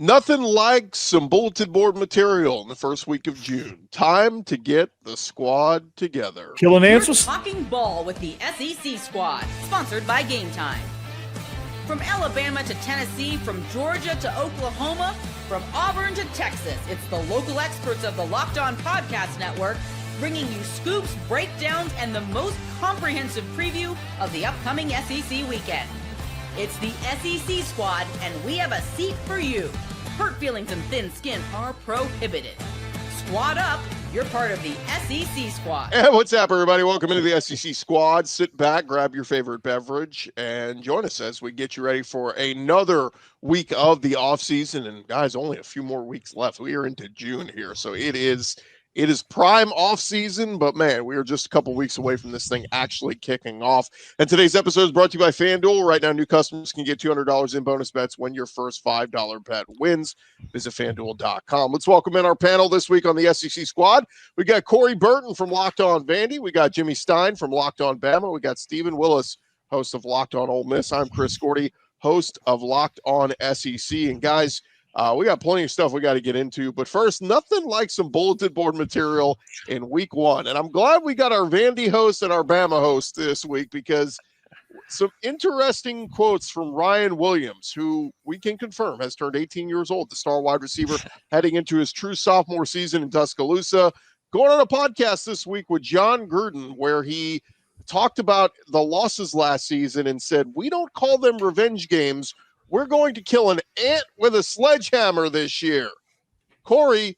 Nothing like some bulletin board material in the first week of June. Time to get the squad together. Killing You're answers. talking ball with the SEC squad, sponsored by Game Time. From Alabama to Tennessee, from Georgia to Oklahoma, from Auburn to Texas, it's the local experts of the Locked On Podcast Network bringing you scoops, breakdowns, and the most comprehensive preview of the upcoming SEC weekend. It's the SEC squad, and we have a seat for you. Hurt feelings and thin skin are prohibited. Squad up, you're part of the SEC squad. And what's up, everybody? Welcome into the SEC squad. Sit back, grab your favorite beverage, and join us as we get you ready for another week of the offseason. And guys, only a few more weeks left. We are into June here, so it is prime off season, but man, we are just a couple weeks away from this thing actually kicking off. And today's episode is brought to you by FanDuel. Right now, new customers can get $200 in bonus bets when your first $5 bet wins. Visit FanDuel.com. Let's welcome in our panel this week on the SEC squad. We got Corey Burton from Locked On Vandy. We got Jimmy Stein from Locked On Bama. We got Stephen Willis, host of Locked On Ole Miss. I'm Chris Gordy, host of Locked On SEC. And guys, we got plenty of stuff we got to get into, but first, nothing like some bulletin board material in week one. And I'm glad we got our Vandy host and our Bama host this week, because some interesting quotes from Ryan Williams, who we can confirm has turned 18 years old, the star wide receiver heading into his true sophomore season in Tuscaloosa, going on a podcast this week with John Gruden, where he talked about the losses last season and said, we don't call them revenge games. We're going to kill an ant with a sledgehammer this year. Corey,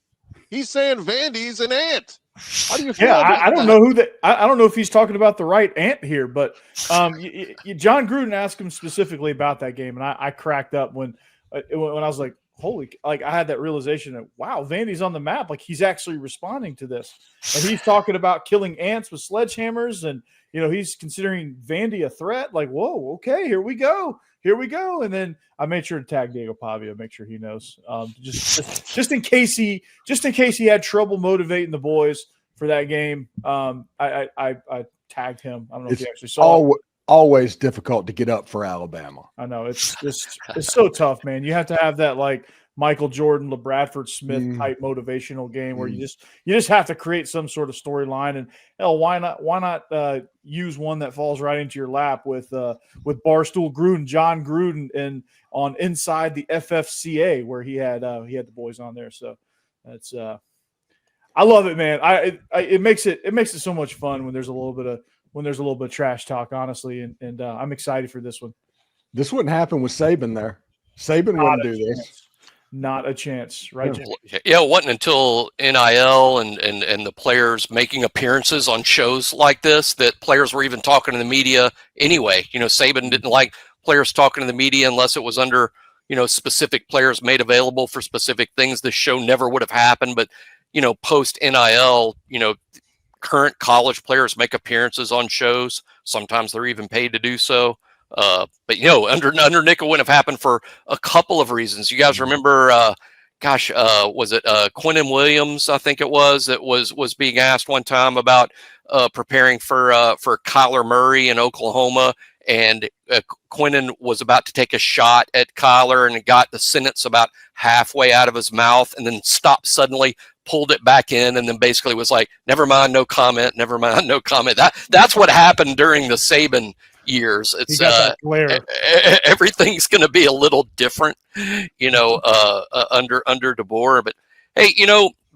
he's saying Vandy's an ant. How do you feel about I don't that? know who I don't know if he's talking about the right ant here, but John Gruden asked him specifically about that game, and I cracked up when I was like, I had that realization that, wow, Vandy's on the map. Like, he's actually responding to this. And he's talking about killing ants with sledgehammers, and, he's considering Vandy a threat. Like, whoa, okay, here we go. And then I made sure to tag Diego Pavia, make sure he knows, just in case he had trouble motivating the boys for that game. I tagged him. I don't know if he actually saw it. Always difficult to get up for Alabama. I know it's so tough, man. You have to have that like Michael Jordan, LeBradford Smith type motivational game where you just have to create some sort of storyline. And hell, why not use one that falls right into your lap with Barstool Gruden, John Gruden, and on Inside the FFCA, where he had the boys on there. So that's I love it, man. It makes it so much fun when there's a little bit of trash talk, honestly, and I'm excited for this one. This wouldn't happen with Saban there. Saban wouldn't do this. Not a chance, right? Yeah, it wasn't until NIL and the players making appearances on shows like this that players were even talking to the media anyway. Saban didn't like players talking to the media unless it was under, specific players made available for specific things. This show never would have happened. But, post NIL, current college players make appearances on shows. Sometimes they're even paid to do so. But under Nick, it wouldn't have happened for a couple of reasons. You guys remember, was it Quinnen Williams? I think it was that was being asked one time about preparing for Kyler Murray in Oklahoma, and Quinnen was about to take a shot at Kyler and got the sentence about halfway out of his mouth, and then stopped suddenly, pulled it back in, and then basically was like, "Never mind, no comment. Never mind, no comment." That's what happened during the Saban years. It's everything's going to be a little different, under DeBoer. But hey,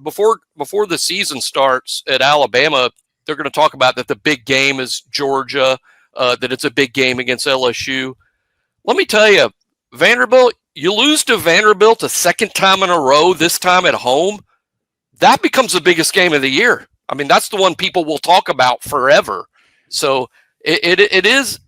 before the season starts at Alabama, they're going to talk about that the big game is Georgia, that it's a big game against LSU. Let me tell you, Vanderbilt, you lose to Vanderbilt a second time in a row, this time at home, that becomes the biggest game of the year. I mean, that's the one people will talk about forever. So it is.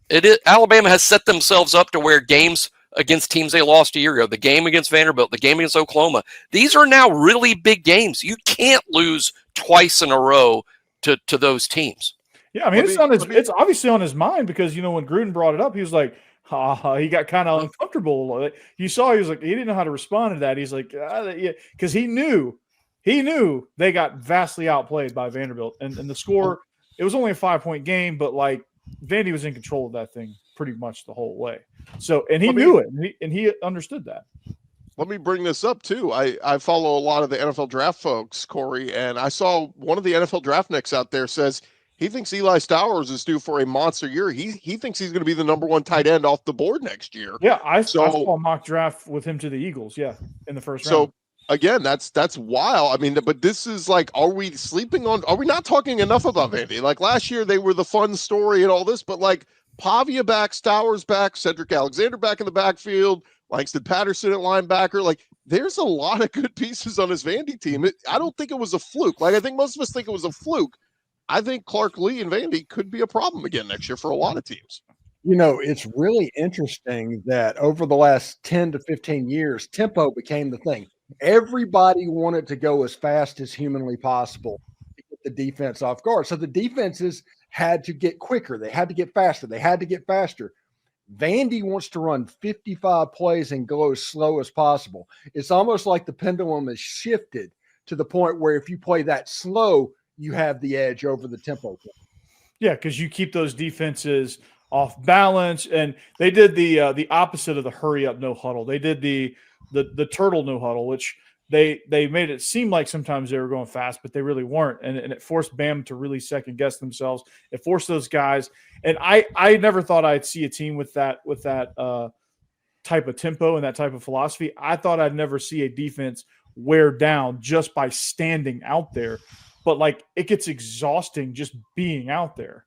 Alabama has set themselves up to where games against teams they lost a year ago, the game against Vanderbilt, the game against Oklahoma, these are now really big games. You can't lose twice in a row to those teams. Yeah, I mean, it's obviously on his mind, because when Gruden brought it up, he was like, he got kind of uncomfortable. You saw he was like, he didn't know how to respond to that. He's like, because he knew they got vastly outplayed by Vanderbilt, and the score, it was only a 5-point game, but like Vandy was in control of that thing pretty much the whole way. So, and he knew it, and he understood that. let me bring this up too. I follow a lot of the NFL draft folks, Corey, and I saw one of the NFL draft nicks out there says he thinks Eli Stowers is due for a monster year. He thinks he's going to be the #1 tight end off the board next year. Yeah, I saw a mock draft with him to the Eagles. Yeah, in the first round. So again, that's wild. I mean, but this is like, are we not talking enough about Vandy? Like last year, they were the fun story and all this, but like Pavia back, Stowers back, Cedric Alexander back in the backfield, Langston Patterson at linebacker. Like there's a lot of good pieces on this Vandy team. I don't think it was a fluke. Like I think most of us think it was a fluke. I think Clark Lee and Vandy could be a problem again next year for a lot of teams. It's really interesting that over the last 10 to 15 years, tempo became the thing. Everybody wanted to go as fast as humanly possible to get the defense off guard. So the defenses had to get quicker. They had to get faster. Vandy wants to run 55 plays and go as slow as possible. It's almost like the pendulum has shifted to the point where if you play that slow, you have the edge over the tempo. Yeah, because you keep those defenses off balance, and they did the opposite of the hurry up no huddle. They did the turtle no huddle, which they made it seem like sometimes they were going fast, but they really weren't, and it forced Bam to really second guess themselves. It forced those guys, and I never thought I'd see a team with that type of tempo and that type of philosophy. I thought I'd never see a defense wear down just by standing out there, but like it gets exhausting just being out there.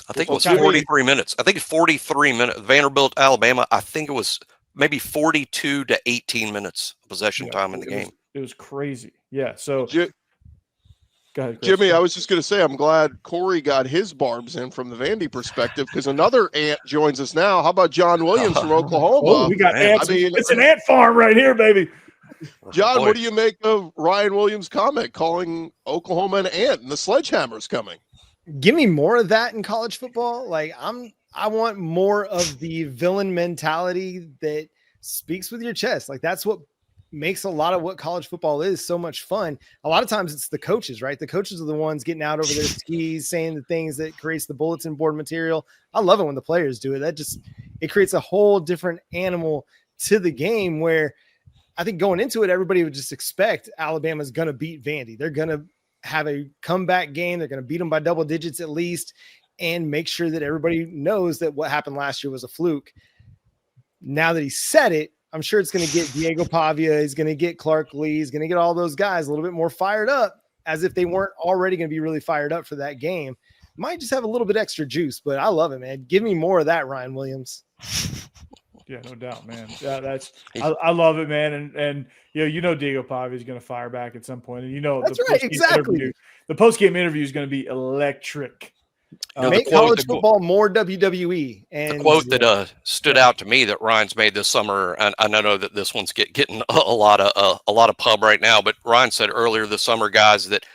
I think it was 43 minutes. I think it's 43 minutes. Vanderbilt, Alabama. I think it was maybe 42 to 18 minutes possession time in the game. It was crazy. Yeah. So, go ahead, Chris. Jimmy, I was just going to say, I'm glad Corey got his barbs in from the Vandy perspective because another ant joins us now. How about John Williams from Oklahoma? Oh, we got ants. It's an ant farm right here, baby. John, what do you make of Ryan Williams' comment calling Oklahoma an ant and the sledgehammer's coming? Give me more of that in college football. Like I want more of the villain mentality that speaks with your chest. Like that's what makes a lot of what college football is so much fun. A lot of times it's the coaches, right? The coaches are the ones getting out over their skis, saying the things that creates the bulletin board material. I love it when the players do it. It creates a whole different animal to the game where I think going into it, everybody would just expect Alabama's going to beat Vandy. They're going to have a comeback game. They're going to beat them by double digits at least and make sure that everybody knows that what happened last year was a fluke. Now that he said it, I'm sure it's going to get Diego Pavia. He's going to get Clark Lee. He's going to get all those guys a little bit more fired up as if they weren't already going to be really fired up for that game. Might just have a little bit extra juice, but I love it, man. Give me more of that, Ryan Williams. Yeah, no doubt, man. Yeah, I love it, man. And Diego Pavia is going to fire back at some point, and that's right, exactly. The post-game interview is going to be electric. Make college football more WWE. And the quote that stood out to me that Ryan's made this summer, and I know that this one's getting a lot of pub right now, but Ryan said earlier this summer, guys, that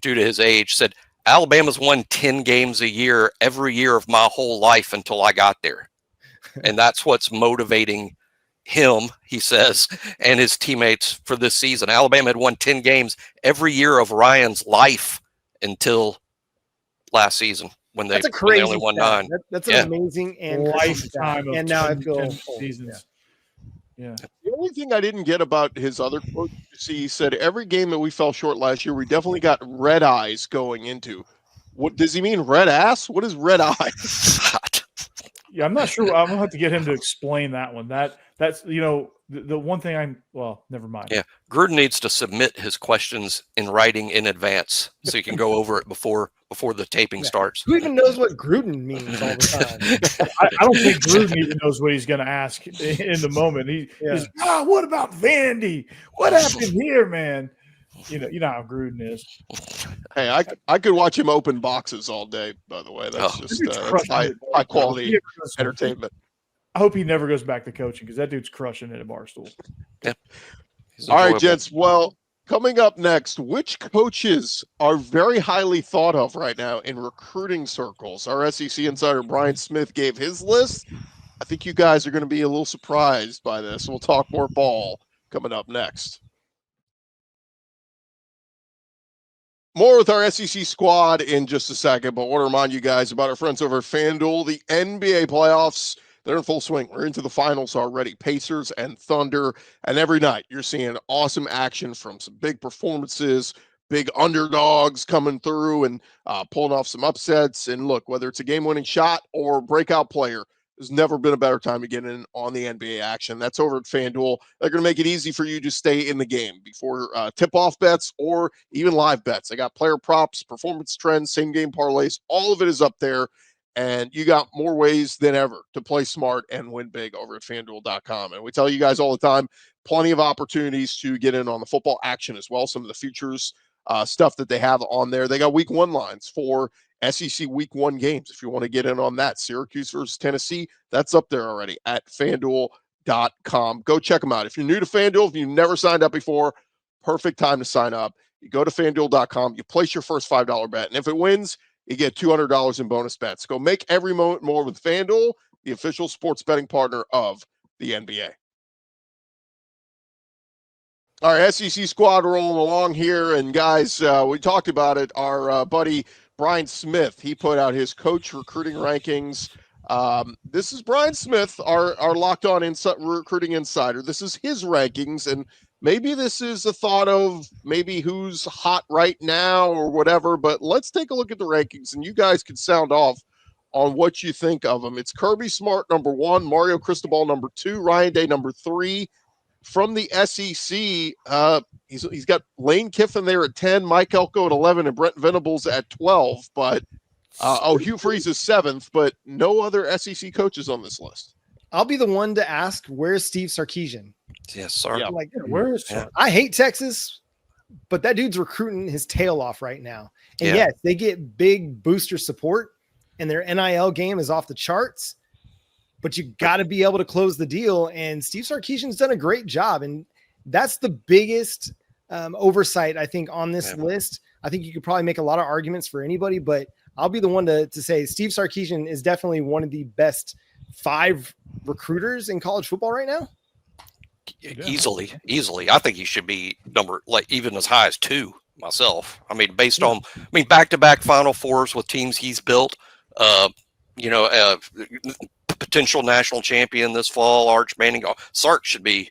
due to his age, said Alabama's won 10 games a year every year of my whole life until I got there. And that's what's motivating him, he says, and his teammates for this season. Alabama had won 10 games every year of Ryan's life until last season when they only won 9. That's an amazing and lifetime. And now I feel seasons. Yeah. The only thing I didn't get about his other quote, he said every game that we fell short last year, we definitely got red eyes going into. What does he mean? Red ass? What is red eyes? Yeah, I'm not sure. I'm gonna have to get him to explain that one. That's the one thing never mind. Yeah, Gruden needs to submit his questions in writing in advance so you can go over it before the taping starts. Who even knows what Gruden means all the time? I don't think Gruden even knows what he's going to ask in the moment. He's what about Vandy? What happened here, man? You know how Gruden is. Hey, I could watch him open boxes all day. By the way, that's that's high quality entertainment. I hope he never goes back to coaching because that dude's crushing it at Barstool. Yeah. All right, gents. Well, coming up next, which coaches are very highly thought of right now in recruiting circles? Our SEC insider Brian Smith gave his list. I think you guys are going to be a little surprised by this. We'll talk more ball coming up next. More with our SEC squad in just a second, but I want to remind you guys about our friends over at FanDuel. The NBA playoffs, they're in full swing. We're into the finals already. Pacers and Thunder. And every night you're seeing awesome action from some big performances, big underdogs coming through and pulling off some upsets. And look, whether it's a game-winning shot or breakout player, there's never been a better time to get in on the NBA action. That's over at FanDuel. They're going to make it easy for you to stay in the game before tip-off bets or even live bets. They got player props, performance trends, same-game parlays. All of it is up there, and you got more ways than ever to play smart and win big over at FanDuel.com. And we tell you guys all the time, plenty of opportunities to get in on the football action as well. Some of the futures stuff that they have on there. They got week 1 lines for SEC week 1 games. If you want to get in on that, Syracuse versus Tennessee, that's up there already at FanDuel.com. Go check them out. If you're new to FanDuel, if you've never signed up before, perfect time to sign up. You go to FanDuel.com, you place your first $5 bet, and if it wins, you get $200 in bonus bets. Go make every moment more with FanDuel, the official sports betting partner of the NBA. All right, SEC squad rolling along here, and guys, we talked about it. Our buddy Brian Smith, he put out his coach recruiting rankings. This is Brian Smith, our locked on recruiting insider. This is his rankings, and maybe this is a thought of maybe who's hot right now or whatever, but let's take a look at the rankings, and you guys can sound off on what you think of them. It's Kirby Smart, number 1, Mario Cristobal, number 2, Ryan Day, number 3. From the SEC, he's got Lane Kiffin there at 10, Mike Elko at 11, and Brent Venables at 12. But Hugh Freeze is 7th, but no other SEC coaches on this list. I'll be the one to ask, where's Steve Sarkisian? Yes, sir. Yeah. Like, Where is I hate Texas, but that dude's recruiting his tail off right now. And yes, they get big booster support, and their NIL game is off the charts. But you got to be able to close the deal. And Steve Sarkisian's done a great job. And that's the biggest oversight, I think, on this list. I think you could probably make a lot of arguments for anybody, but I'll be the one to say Steve Sarkisian is definitely one of the best 5 recruiters in college football right now. Easily. I think he should be even as high as 2 myself. I mean, based on, back-to-back Final Fours with teams he's built, potential national champion this fall, Arch Manning. Sark should be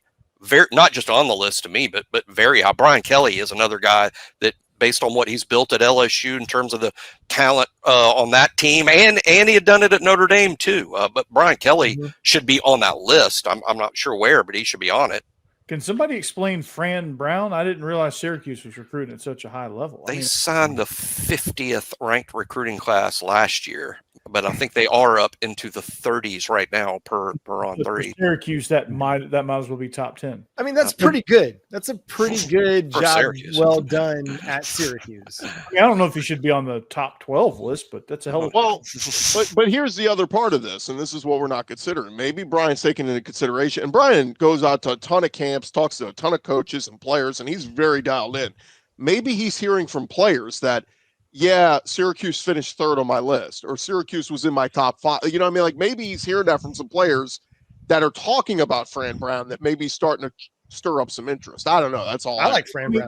not just on the list to me, but very high. Brian Kelly is another guy that, based on what he's built at LSU in terms of the talent on that team, and he had done it at Notre Dame too. But Brian Kelly should be on that list. I'm not sure where, but he should be on it. Can somebody explain Fran Brown? I didn't realize Syracuse was recruiting at such a high level. They signed the 50th ranked recruiting class last year, but I think they are up into the 30s right now per on 30. Syracuse, that might as well be top 10. I mean, that's pretty good. That's a pretty good job. Syracuse. Well done at Syracuse. I don't know if he should be on the top 12 list, but that's a hell of a but here's the other part of this, and this is what we're not considering. Maybe Brian's taking into consideration, and Brian goes out to a ton of camps, talks to a ton of coaches and players, and he's very dialed in. Maybe he's hearing from players that, yeah, Syracuse finished 3rd on my list, or Syracuse was in my top 5. You know what I mean? Like, maybe he's hearing that from some players that are talking about Fran Brown that may be starting to stir up some interest. I don't know. That's all. I like Fran Brown.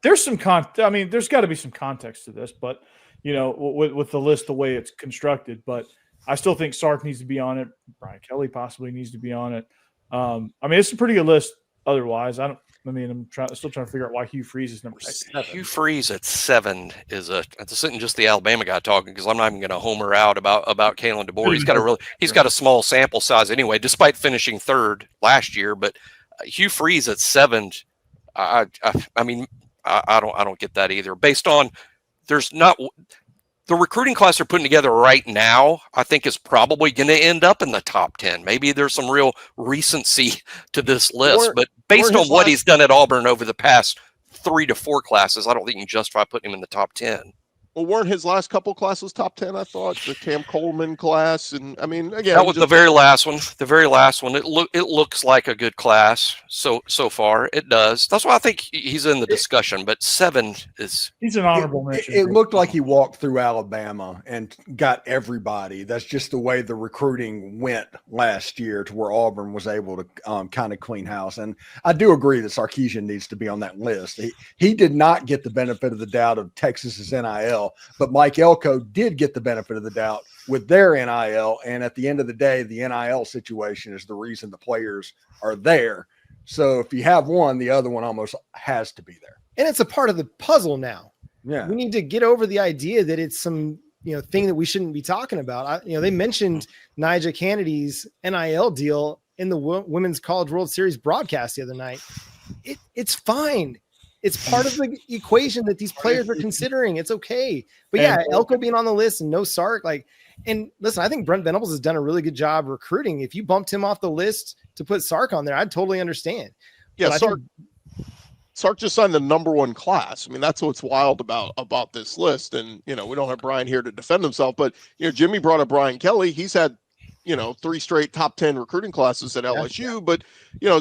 There's some there's got to be some context to this, but with the list the way it's constructed. But I still think Sark needs to be on it. Brian Kelly possibly needs to be on it. It's a pretty good list. Otherwise, I'm still trying to figure out why Hugh Freeze is number 7. Hugh Freeze at 7 this isn't just the Alabama guy talking, because I'm not even going to homer out about Kalen DeBoer. He's got a small sample size anyway, despite finishing 3rd last year. But Hugh Freeze at 7, I don't get that either. Based on the recruiting class they're putting together right now, I think is probably going to end up in the top 10. Maybe there's some real recency to this list, but based on what he's done at Auburn over the past 3 to 4 classes, I don't think you can justify putting him in the top 10. Well, weren't his last couple classes top 10? I thought the Cam Coleman class, and again, that was the very last one. The very last one. It looks like a good class so far. It does. That's why I think he's in the discussion. But 7 is he's an honorable mention. It looked like he walked through Alabama and got everybody. That's just the way the recruiting went last year, to where Auburn was able to kind of clean house. And I do agree that Sarkisian needs to be on that list. He did not get the benefit of the doubt of Texas's NIL. NIL, but Mike Elko did get the benefit of the doubt with their NIL. And at the end of the day, the NIL situation is the reason the players are there. So if you have one, the other one almost has to be there. And it's a part of the puzzle now. Yeah. We need to get over the idea that it's some, thing that we shouldn't be talking about. They mentioned Nyjah Kennedy's NIL deal in the Women's College World Series broadcast the other night. It's fine. It's part of the equation that these players are considering. It's okay. But yeah, Elko being on the list and no Sark, and listen, I think Brent Venables has done a really good job recruiting. If you bumped him off the list to put Sark on there, I'd totally understand. Yeah, Sark just signed the number 1 class. I mean, that's what's wild about this list. And, we don't have Brian here to defend himself, but, Jimmy brought up Brian Kelly. He's had, 3 straight top 10 recruiting classes at LSU. But,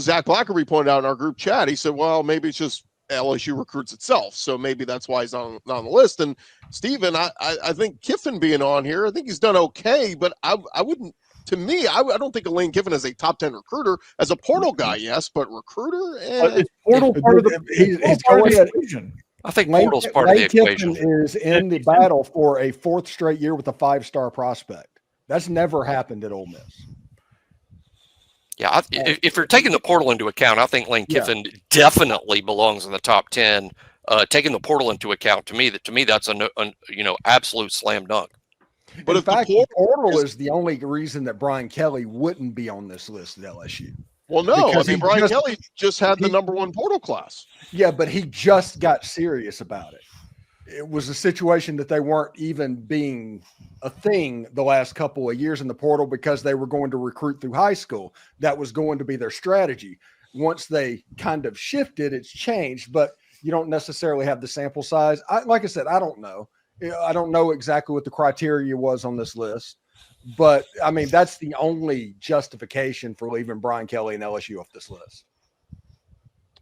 Zach Blackerby pointed out in our group chat, he said, well, maybe it's just LSU recruits itself. So maybe that's why he's not on the list. And Stephen, I think Kiffin being on here, I think he's done okay, but I wouldn't. To me, I don't think Lane Kiffin is a top 10 recruiter. As a portal guy, yes, but recruiter, it's portal part of the equation. I think portal's part of the equation. Kiffin is in the battle for a 4th straight year with a 5-star prospect. That's never happened at Ole Miss. Yeah, if you're taking the portal into account, I think Lane Kiffin definitely belongs in the top 10. Taking the portal into account, to me, that's an absolute slam dunk. But in fact, the portal is the only reason that Brian Kelly wouldn't be on this list at LSU. Well, no, Brian Kelly just had the number 1 portal class. Yeah, but he just got serious about it. It was a situation that they weren't even being a thing the last couple of years in the portal because they were going to recruit through high school. That was going to be their strategy. Once they kind of shifted, it's changed, but you don't necessarily have the sample size. Like I said, I don't know. I don't know exactly what the criteria was on this list, but I mean, that's the only justification for leaving Brian Kelly and LSU off this list.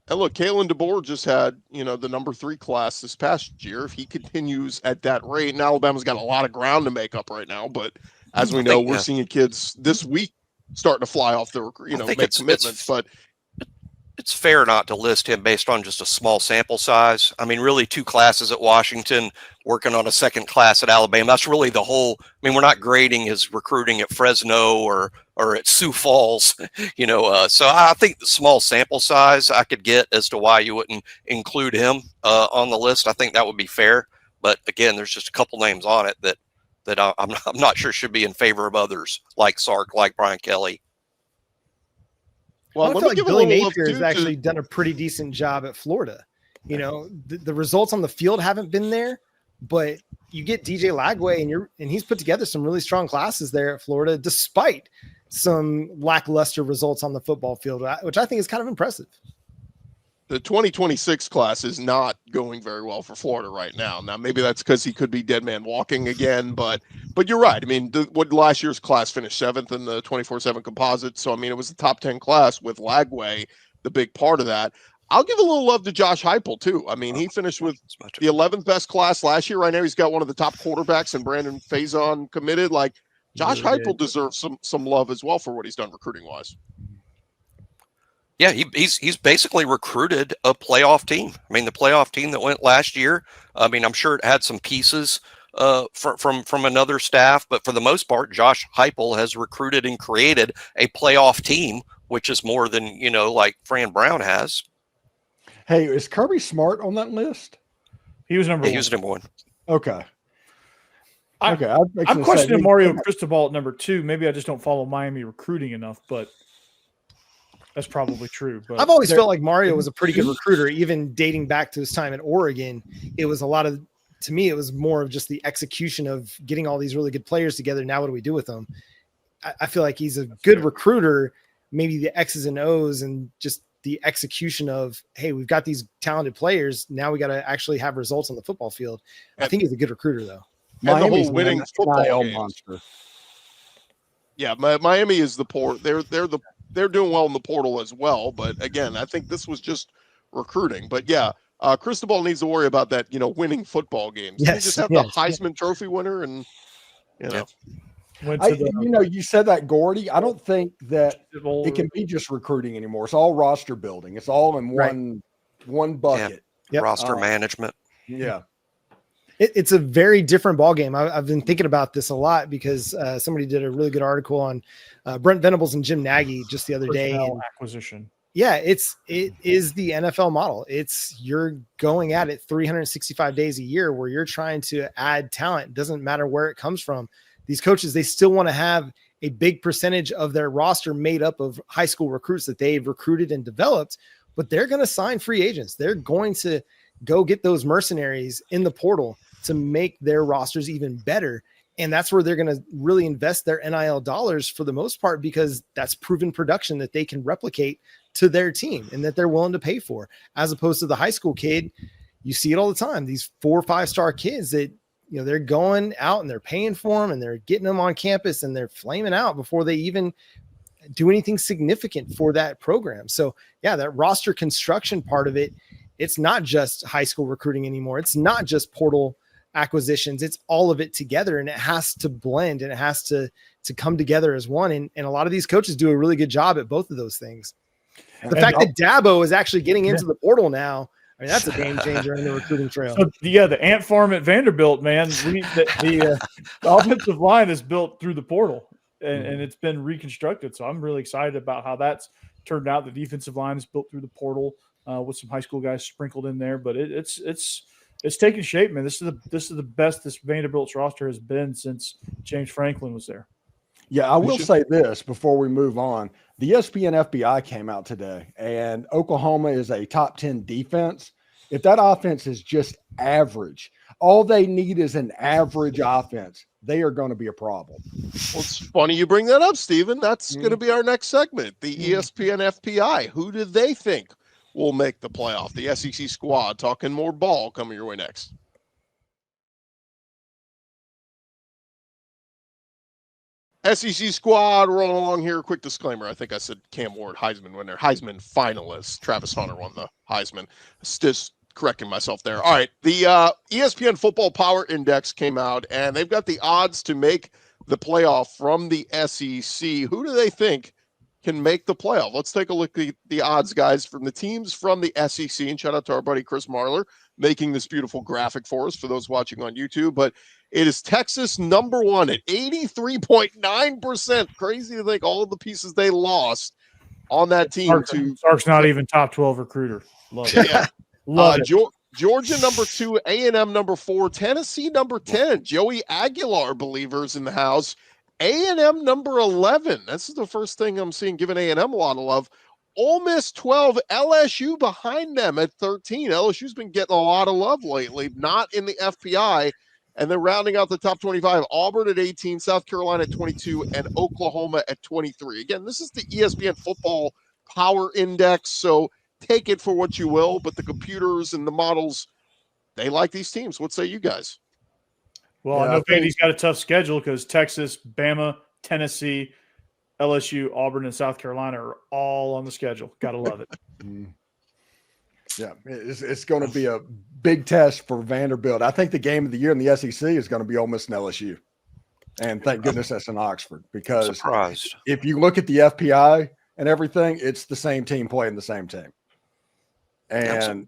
And look, Kalen DeBoer just had, the number 3 class this past year. If he continues at that rate, and Alabama's got a lot of ground to make up right now, but as we know, we're seeing kids this week starting to fly off the, make commitments, but it's fair not to list him based on just a small sample size. I mean, really 2 classes at Washington, working on a 2nd class at Alabama. That's really the whole. I mean, we're not grading his recruiting at Fresno or at Sioux Falls, So I think the small sample size I could get as to why you wouldn't include him on the list. I think that would be fair. But again, there's just a couple names on it that I'm not sure should be in favor of others, like Sark, like Brian Kelly. Well, I feel like Billy Napier has actually done a pretty decent job at Florida. The results on the field haven't been there, but you get DJ Lagway and he's put together some really strong classes there at Florida, despite some lackluster results on the football field, which I think is kind of impressive. The 2026 class is not going very well for Florida right now. Now, maybe that's because he could be dead man walking again, but you're right. I mean, what last year's class finished 7th in the 24/7 composite. So, I mean, it was the top 10 class with Lagway, the big part of that. I'll give a little love to Josh Heupel too. I mean, he finished with the 11th best class last year. Right now, he's got one of the top quarterbacks and Brandon Faison committed. Like, Josh Heupel deserves some love as well for what he's done recruiting wise. Yeah, he's basically recruited a playoff team. I mean, the playoff team that went last year, I mean, I'm sure it had some pieces from another staff, but for the most part, Josh Heupel has recruited and created a playoff team, which is more than, like Fran Brown has. Hey, is Kirby Smart on that list? He was number 1. He was number 1. Okay. I'm questioning Mario Cristobal at number 2. Maybe I just don't follow Miami recruiting enough, but that's probably true. But I've always felt like Mario was a pretty good recruiter, even dating back to his time at Oregon. It was to me, it was more of just the execution of getting all these really good players together. Now, what do we do with them? I feel like he's a good recruiter, maybe the X's and O's and just the execution of, hey, we've got these talented players. Now we got to actually have results on the football field. I think he's a good recruiter, though. Miami's the whole winning football monster. Yeah, Miami is the port. They're doing well in the portal as well. But again, I think this was just recruiting. But yeah, Cristobal needs to worry about that, winning football games. Yes, just have the Heisman Trophy winner and, you said that, Gordy. I don't think that it can be just recruiting anymore. It's all roster building. It's all in one bucket. Roster management. Yeah. It's a very different ballgame. I've been thinking about this a lot because somebody did a really good article on Brent Venables and Jim Nagy just the other day. And, acquisition. yeah, it is the NFL model. You're going at it 365 days a year where you're trying to add talent. It doesn't matter where it comes from. These coaches, they still want to have a big percentage of their roster made up of high school recruits that they've recruited and developed, but they're going to sign free agents. They're going to go get those mercenaries in the portal to make their rosters even better. And that's where they're going to really invest their NIL dollars for the most part, because that's proven production that they can replicate to their team and that they're willing to pay for, as opposed to the high school kid. You see it all the time. These 4 or 5 star kids that, they're going out and they're paying for them and they're getting them on campus and they're flaming out before they even do anything significant for that program. So yeah, that roster construction part of it, it's not just high school recruiting anymore. It's not just portal acquisitions. It's all of it together, and it has to blend and it has to come together as one. And a lot of these coaches do a really good job at both of those things. The fact that Dabo is actually getting into the portal now, I mean, that's a game changer in the recruiting trail. So, the ant farm at Vanderbilt, man, the offensive line is built through the portal, and it's been reconstructed. So I'm really excited about how that's turned out. The defensive line is built through the portal with some high school guys sprinkled in there, but it's taking shape, man. This is the best this Vanderbilt's roster has been since James Franklin was there. Yeah, I will say this before we move on. The ESPN FBI came out today, and Oklahoma is a top 10 defense. If that offense is just average, all they need is an average offense, they are going to be a problem. Well, it's funny you bring that up, Stephen. That's going to be our next segment, the ESPN FPI. Who do they think will make the playoff? The SEC squad, talking more ball, coming your way next. SEC squad rolling along here. Quick disclaimer. I think I said Cam Ward, Heisman winner, Heisman finalist. Travis Hunter won the Heisman. Just correcting myself there. All right. The ESPN Football Power Index came out, and they've got the odds to make the playoff from the SEC. Who do they think can make the playoff? Let's take a look at the odds, guys, from the teams from the SEC. And shout out to our buddy Chris Marler making this beautiful graphic for us for those watching on YouTube. But it is Texas number 1 at 83.9%. Crazy to think all of the pieces they lost on that team. Sark's not even top 12 recruiter. Love it. Yeah. Love it. Georgia number 2, A&M number 4, Tennessee number 10. Joey Aguilar believers in the house. A&M number 11. This is the first thing I'm seeing giving A&M a lot of love. Ole Miss 12, LSU behind them at 13. LSU's been getting a lot of love lately, not in the FPI. And then rounding out the top 25, Auburn at 18, South Carolina at 22, and Oklahoma at 23. Again, this is the ESPN Football Power Index, so take it for what you will, but the computers and the models, they like these teams. What say you guys? Well, I know Vandy's got a tough schedule because Texas, Bama, Tennessee, LSU, Auburn, and South Carolina are all on the schedule. Got to love it. Yeah, it's going to be a big test for Vanderbilt. I think the game of the year in the SEC is going to be Ole Miss and LSU. And thank goodness that's in Oxford, because if you look at the FPI and everything, it's the same team playing the same team. And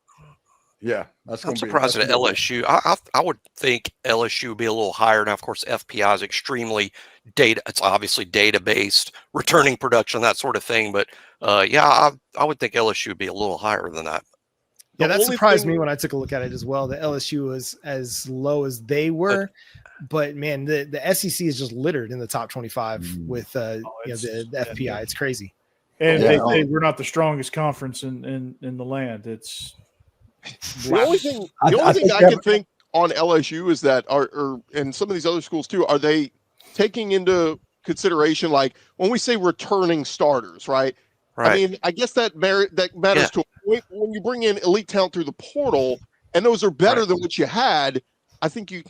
yeah, that's going to be. I'm surprised at LSU. I would think LSU would be a little higher. Now, of course, FPI is extremely data. It's obviously data based, returning production, that sort of thing. But I would think LSU would be a little higher than that. Yeah, that surprised me when I took a look at it as well. The LSU was as low as they were, but man, the SEC is just littered in the top 25 with the FPI. It's crazy. And they say we're not the strongest conference in the land. It's the only thing I can think on LSU is that, or and some of these other schools too, are they taking into consideration, like when we say returning starters, right? I mean, I guess that matters to a point. When you bring in elite talent through the portal, and those are better than what you had, I think you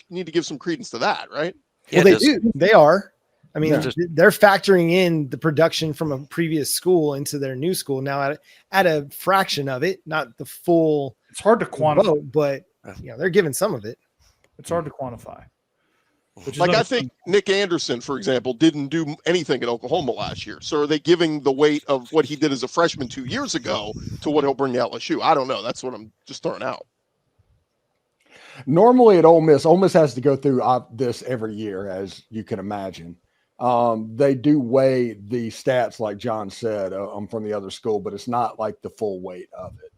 need to give some credence to that, right? Well, they do. They are. I mean, they're factoring in the production from a previous school into their new school now at a fraction of it, not the full. It's hard to quantify, but they're giving some of it. It's hard to quantify. Like I think Nick Anderson, for example, didn't do anything at Oklahoma last year. So are they giving the weight of what he did as a freshman 2 years ago to what he'll bring to LSU? I don't know. That's what I'm just throwing out. Normally at Ole Miss has to go through this every year, as you can imagine. They do weigh the stats, like John said. I'm from the other school, but it's not like the full weight of it.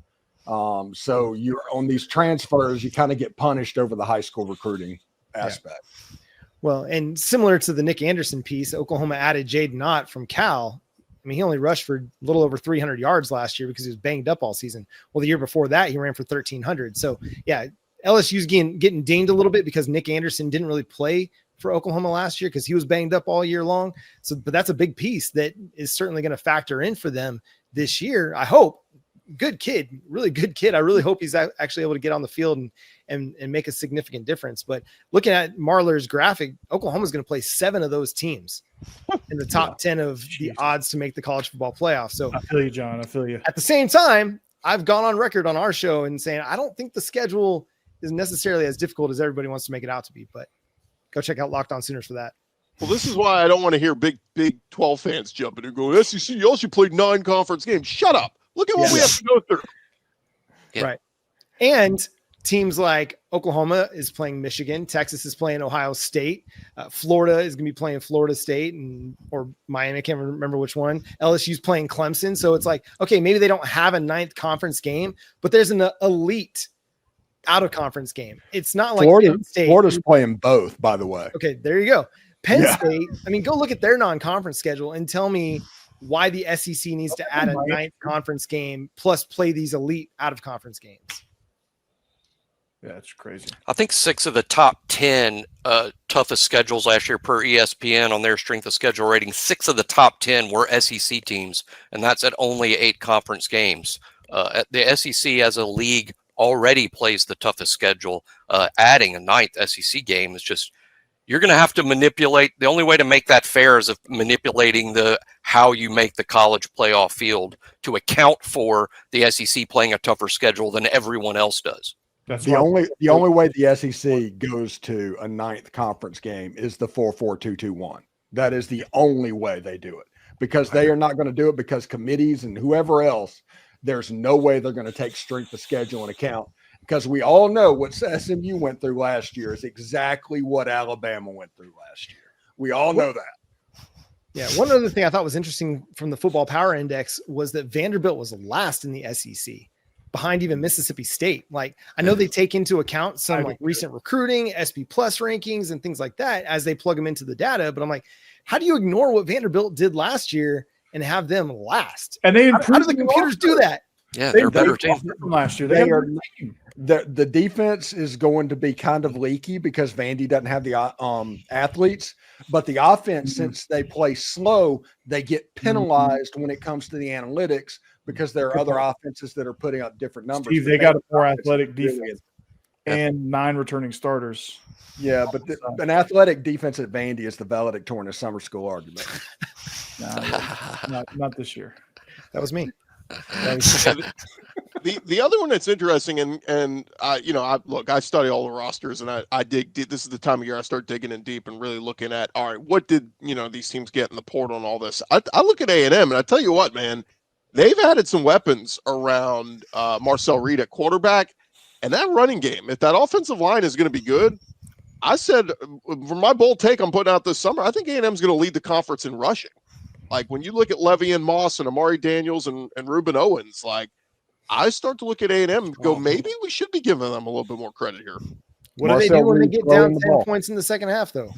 So you're on these transfers, you kind of get punished over the high school recruiting aspect. Yeah. Well, and similar to the Nick Anderson piece, Oklahoma added Jaden Ott from Cal. I mean, he only rushed for a little over 300 yards last year because he was banged up all season. Well, the year before that, he ran for 1,300. So, yeah, LSU's getting dinged a little bit because Nick Anderson didn't really play for Oklahoma last year because he was banged up all year long. So, but that's a big piece that is certainly going to factor in for them this year. I hope. Good kid, really good kid. I really hope he's actually able to get on the field and make a significant difference. But looking at Marler's graphic, Oklahoma's going to play 7 of those teams in the top 10 of the odds to make the college football playoff. So I feel you, John. I feel you. At the same time, I've gone on record on our show and saying I don't think the schedule is necessarily as difficult as everybody wants to make it out to be. But go check out Locked On Sooners for that. Well, this is why I don't want to hear big 12 fans jumping and going, SEC, you also played 9 conference games. Shut up. Look at what we have to go through. Yeah. Right. And teams like Oklahoma is playing Michigan. Texas is playing Ohio State. Florida is going to be playing Florida State or Miami. I can't remember which one. LSU's playing Clemson. So it's like, okay, maybe they don't have a 9th conference game, but there's an elite out of conference game. It's not like Florida's playing both, by the way. Okay, there you go. Penn State, I mean, go look at their non-conference schedule and tell me why the SEC needs to add a 9th conference game plus play these elite out-of-conference games. Yeah, it's crazy. I think 6 of the top 10 toughest schedules last year per ESPN on their strength of schedule rating, 6 of the top 10 were SEC teams, and that's at only 8 conference games. The SEC as a league already plays the toughest schedule. Adding a 9th SEC game is just, you're going to have to manipulate. The only way to make that fair is manipulating how you make the college playoff field to account for the SEC playing a tougher schedule than everyone else does. That's the only way the SEC goes to a 9th conference game is the 4-4-2-2-1. That is the only way they do it, because they are not going to do it because committees and whoever else, there's no way they're going to take strength of schedule into account, because we all know what SMU went through last year is exactly what Alabama went through last year. We all know that. Yeah. One other thing I thought was interesting from the Football Power Index was that Vanderbilt was last in the SEC, behind even Mississippi State. Like, I know they take into account some like recent recruiting, SP Plus rankings, and things like that as they plug them into the data. But I'm like, how do you ignore what Vanderbilt did last year and have them last? And they how do the computers do that? Yeah, they're a better team from last year. The defense is going to be kind of leaky because Vandy doesn't have the athletes, but the offense, since they play slow, they get penalized when it comes to the analytics because there are other offenses that are putting up different numbers. Steve, they got a more athletic defense and 9 returning starters. Yeah, but an athletic defense at Vandy is the valedictorian of summer school argument. Not this year. That was me. The other one that's interesting, and I study all the rosters, and I dig. This is the time of year I start digging in deep and really looking at, all right, what did these teams get in the portal and all this. I look at A&M, and I tell you what, man, they've added some weapons around Marcel Reed at quarterback, and that running game. If that offensive line is going to be good, I said for my bold take I'm putting out this summer, I think A&M is going to lead the conference in rushing. Like, when you look at Levy and Moss and Amari Daniels and Ruben Owens, like, I start to look at A&M and go, maybe we should be giving them a little bit more credit here. What do they do when they get down 10 points in the second half, though?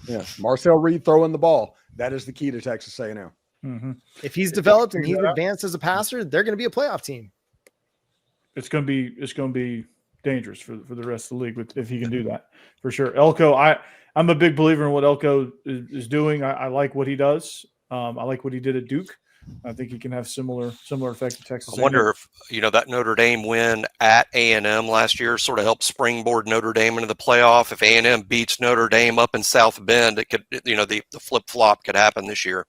Yeah, Marcel Reed throwing the ball. That is the key to Texas A&M. Mm-hmm. If he's developed and he's advanced as a passer, they're going to be a playoff team. It's going to be dangerous for the rest of the league if he can do that, for sure. Elko, I'm a big believer in what Elko is doing. I like what he does. I like what he did at Duke. I think he can have similar effect to Texas. I wonder if that Notre Dame win at A&M last year sort of helped springboard Notre Dame into the playoff. If A&M beats Notre Dame up in South Bend, it could the flip flop could happen this year.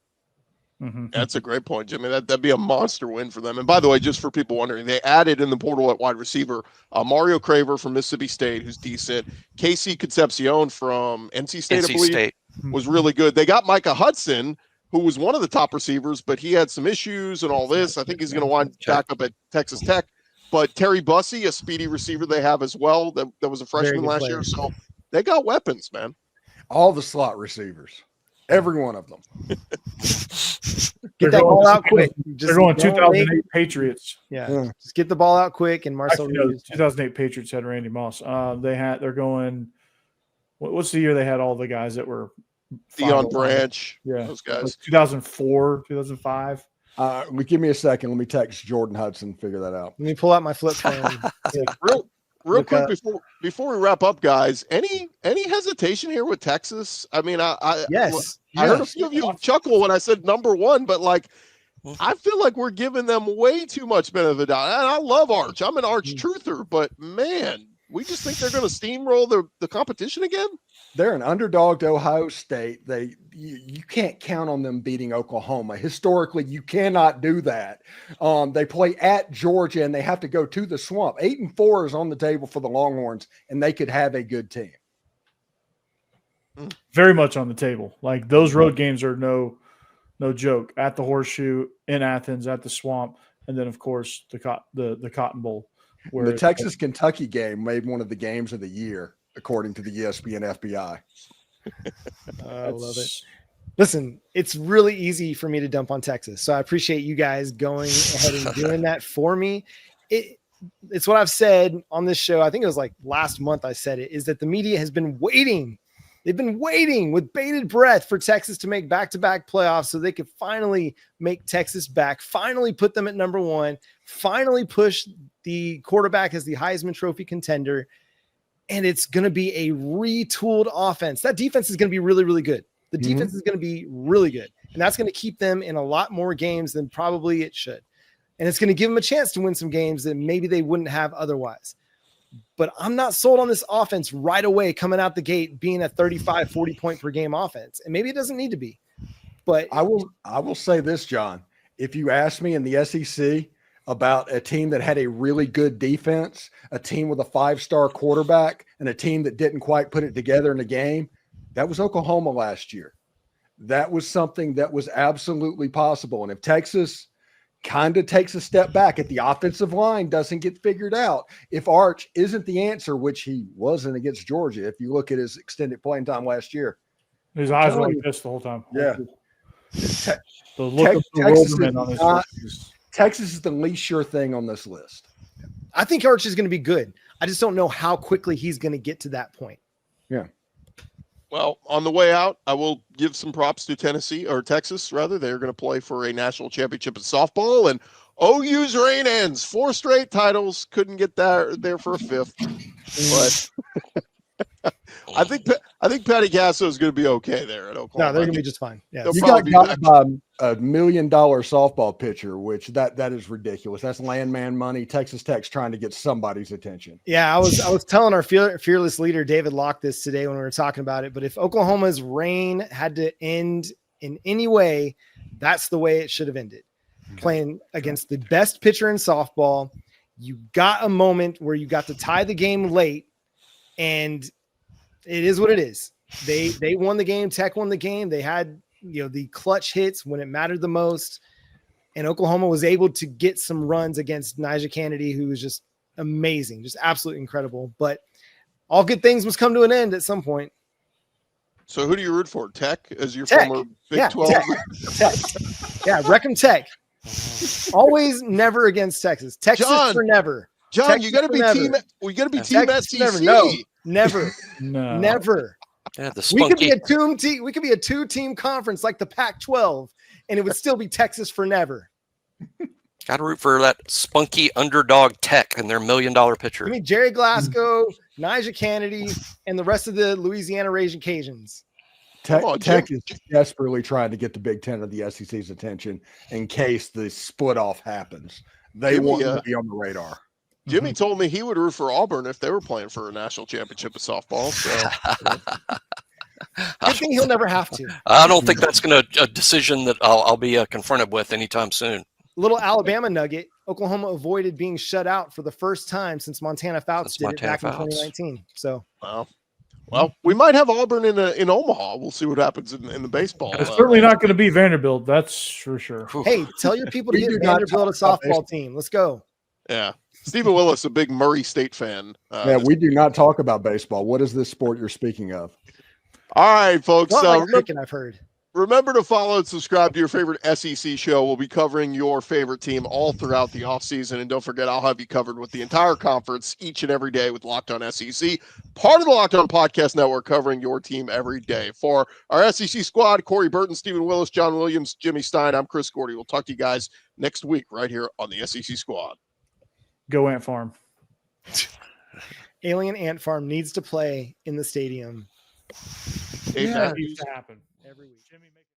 Mm-hmm. That's a great point, Jimmy. That'd be a monster win for them. And by the way, just for people wondering, they added in the portal at wide receiver Mario Craver from Mississippi State, who's decent. Casey Concepcion from NC State, I believe, was really good. They got Micah Hudson, who was one of the top receivers, but he had some issues and all this. I think he's going to wind back up at Texas Tech. but Terry Bussey, a speedy receiver they have as well, that was a freshman last year. So they got weapons, man. All the slot receivers, every one of them. Get that ball out quick. They're going 2008 Patriots. Yeah, just get the ball out quick. And Marcel Actually, no, 2008 Patriots had Randy Moss. They're going. What's the year they had all the guys that were Deion Branch? Yeah, those guys. 2004, 2005. Give me a second. Let me text Jordan Hudson. Figure that out. Let me pull out my flip phone. Real quick before we wrap up, guys. Any hesitation here with Texas? I mean, I heard a few of you chuckle when I said number one, but like, I feel like we're giving them way too much benefit of the doubt. And I love Arch. I'm an Arch truther, but man, we just think they're going to steamroll the competition again. They're an underdog to Ohio State. You can't count on them beating Oklahoma. Historically, you cannot do that. They play at Georgia, and they have to go to the Swamp. 8-4 is on the table for the Longhorns, and they could have a good team. Very much on the table. Like, those road games are no joke. At the Horseshoe, in Athens, at the Swamp, and then of course the Cotton Bowl. Where the Texas-Kentucky game made one of the games of the year, according to the ESPN FBI. I love it. Listen, it's really easy for me to dump on Texas, so I appreciate you guys going ahead and doing that for me. It's what I've said on this show. I think it was like last month I said it, is that the media has been waiting. They've been waiting with bated breath for Texas to make back-to-back playoffs so they could finally make Texas back, finally put them at number one, finally push the quarterback as the Heisman Trophy contender. And it's going to be a retooled offense. That defense is going to be really, really good. The defense is going to be really good. And that's going to keep them in a lot more games than probably it should. And it's going to give them a chance to win some games that maybe they wouldn't have otherwise. But I'm not sold on this offense right away coming out the gate being a 35, 40 point per game offense. And maybe it doesn't need to be. But I will say this, John. If you ask me in the SEC about a team that had a really good defense, a team with a 5-star quarterback, and a team that didn't quite put it together in a game, that was Oklahoma last year. That was something that was absolutely possible. And if Texas kind of takes a step back, if the offensive line doesn't get figured out, if Arch isn't the answer, which he wasn't against Georgia, if you look at his extended playing time last year. His eyes were like this the whole time. Yeah. The look of bewilderment on his face. Texas is the least sure thing on this list. I think Arch is going to be good. I just don't know how quickly he's going to get to that point. Yeah. Well, on the way out, I will give some props to Texas, rather. They're going to play for a national championship in softball, and OU's reign ends. 4 straight titles. Couldn't get there for a 5th. But I think Patty Casso is going to be okay there at Oklahoma. No, they're going to be just fine. Yeah. You got by a $1 million softball pitcher, which that is ridiculous. That's landman money. Texas Tech's trying to get somebody's attention. Yeah, I was telling our fearless leader David Locke this today when we were talking about it. But if Oklahoma's reign had to end in any way, that's the way it should have ended. Playing against the best pitcher in softball, you got a moment where you got to tie the game late, and it is what it is. They won the game. Tech won the game. They had the clutch hits when it mattered the most, and Oklahoma was able to get some runs against Nigel Kennedy, who was just amazing, just absolutely incredible. But all good things must come to an end at some point. So who do you root for? Tech as your Tech. former Big 12? Tech. Yeah, wreck 'em Tech. Always never against Texas. Texas for never. John, Texas you got to be never. team. We got to be Texas team SEC. Never. No, never, No. never. Yeah, the We could spunky. be a team. We could be a 2-team conference like the Pac-12, and it would still be Texas for never. Got to root for that spunky underdog Tech and their $1 million pitcher. I mean, Jerry Glasgow, Nigel Kennedy, and the rest of the Louisiana Raging Cajuns. Tech is desperately trying to get the Big Ten of the SEC's attention in case the split off happens. They want to be on the radar. Jimmy told me he would root for Auburn if they were playing for a national championship of softball. So Good thing he'll never have to. I don't think that's going to a decision that I'll be confronted with anytime soon. Little Alabama nugget: Oklahoma avoided being shut out for the first time since Montana Fouts did it back in 2019. So, well, we might have Auburn in Omaha. We'll see what happens in the baseball. It's certainly not going to be Vanderbilt. That's for sure. hey, tell your people to We get do not Vanderbilt a talk about softball team. Let's go. Yeah. Stephen Willis, a big Murray State fan. Yeah, we do not talk about baseball. What is this sport you're speaking of? All right, folks. Not like cricket, I've heard. Remember to follow and subscribe to your favorite SEC show. We'll be covering your favorite team all throughout the offseason. And don't forget, I'll have you covered with the entire conference each and every day with Locked On SEC, part of the Locked On Podcast Network, covering your team every day. For our SEC squad, Corey Burton, Stephen Willis, John Williams, Jimmy Stein, I'm Chris Gordy. We'll talk to you guys next week right here on the SEC squad. Go Ant Farm. Alien Ant Farm needs to play in the stadium. Dave That Matthews. needs to happen every week. Jimmy, make